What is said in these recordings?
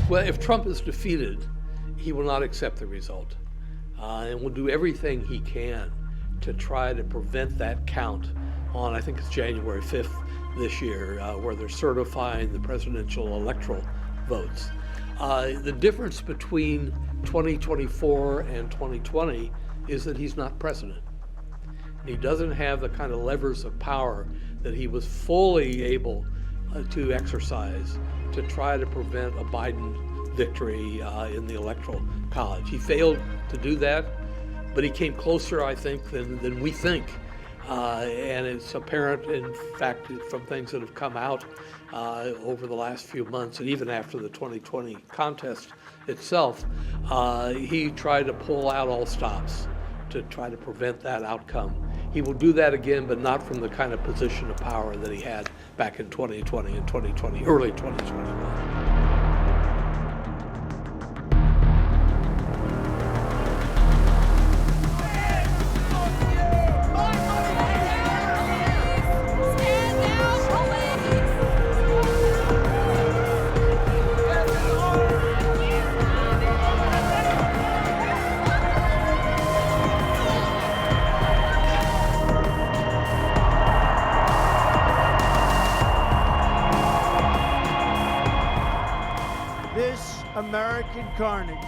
Well, if Trump is defeated, he will not accept the result, and will do everything he can to try to prevent that count on, I think it's January 5th this year, where they're certifying the presidential electoral votes. The difference between 2024 and 2020 is that he's not president. And he doesn't have the kind of levers of power that he was fully able to exercise to try to prevent a Biden victory in the Electoral College. He failed to do that, but he came closer, I think, than we think. And it's apparent, in fact, from things that have come out over the last few months, and even after the 2020 contest itself, he tried to pull out all stops to try to prevent that outcome. He will do that again, but not from the kind of position of power that he had back in 2020 and early 2021. This American carnage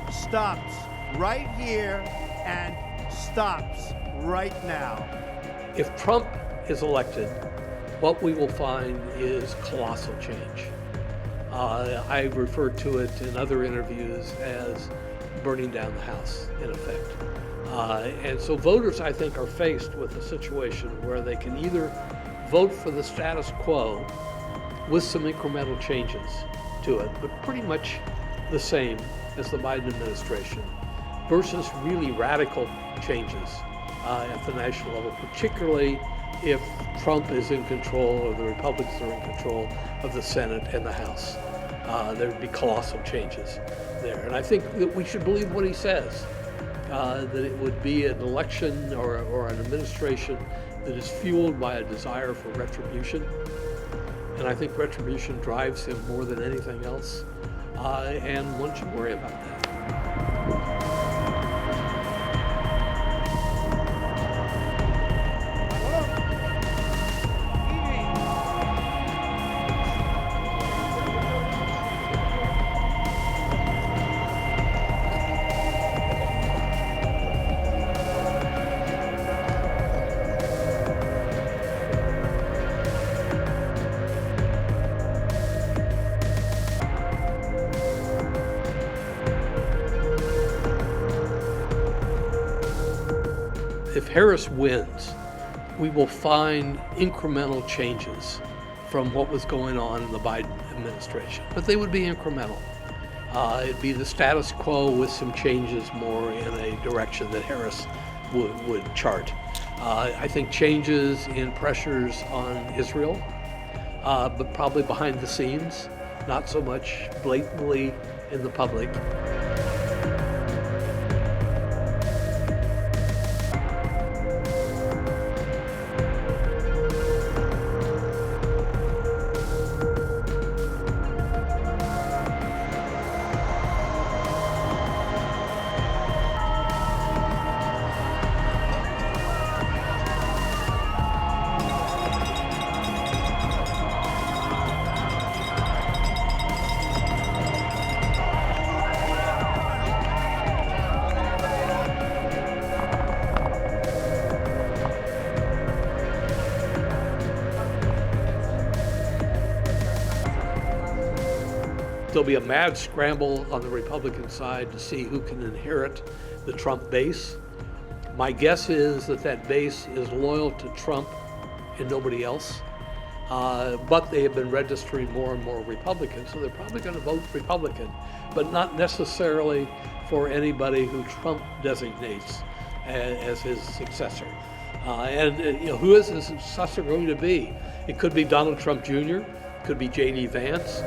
stops right here and stops right now. If Trump is elected, what we will find is colossal change. I referred to it in other interviews as burning down the House, in effect. And so voters, I think, are faced with a situation where they can either vote for the status quo with some incremental changes to it, but pretty much the same as the Biden administration, versus really radical changes at the national level, particularly if Trump is in control or the Republicans are in control of the Senate and the House. There would be colossal changes there. And I think that we should believe what he says, that it would be an election or an administration that is fueled by a desire for retribution. And I think retribution drives him more than anything else, and one should worry about that. If Harris wins, we will find incremental changes from what was going on in the Biden administration, but they would be incremental. It'd be the status quo with some changes more in a direction that Harris would chart. I think changes in pressures on Israel, but probably behind the scenes, not so much blatantly in the public. There'll be a mad scramble on the Republican side to see who can inherit the Trump base. My guess is that that base is loyal to Trump and nobody else, but they have been registering more and more Republicans, so they're probably going to vote Republican, but not necessarily for anybody who Trump designates as his successor. Who is his successor going to be? It could be Donald Trump Jr., it could be J.D. Vance.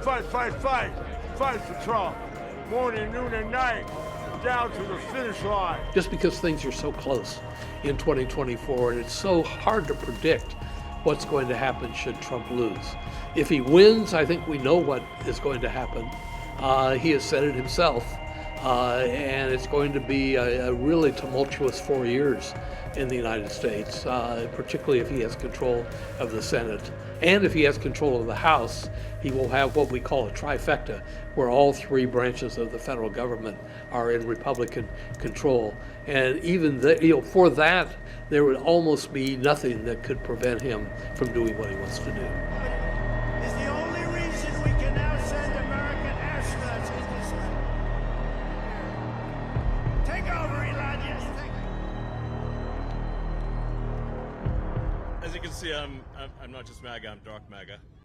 fight, fight, fight. Fight for Trump. Morning, noon, and night. Down to the finish line. Just because things are so close in 2024 and it's so hard to predict what's going to happen should Trump lose. If he wins, I think we know what is going to happen. He has said it himself. And it's going to be a really tumultuous 4 years in the United States, particularly if he has control of the Senate. And if he has control of the House, he will have what we call a trifecta, where all three branches of the federal government are in Republican control. And even for that, there would almost be nothing that could prevent him from doing what he wants to do. Is the only reason we can now send American astronauts into space. Take over, Elon. Yes, take it. As you can see, I'm not just MAGA, I'm dark MAGA.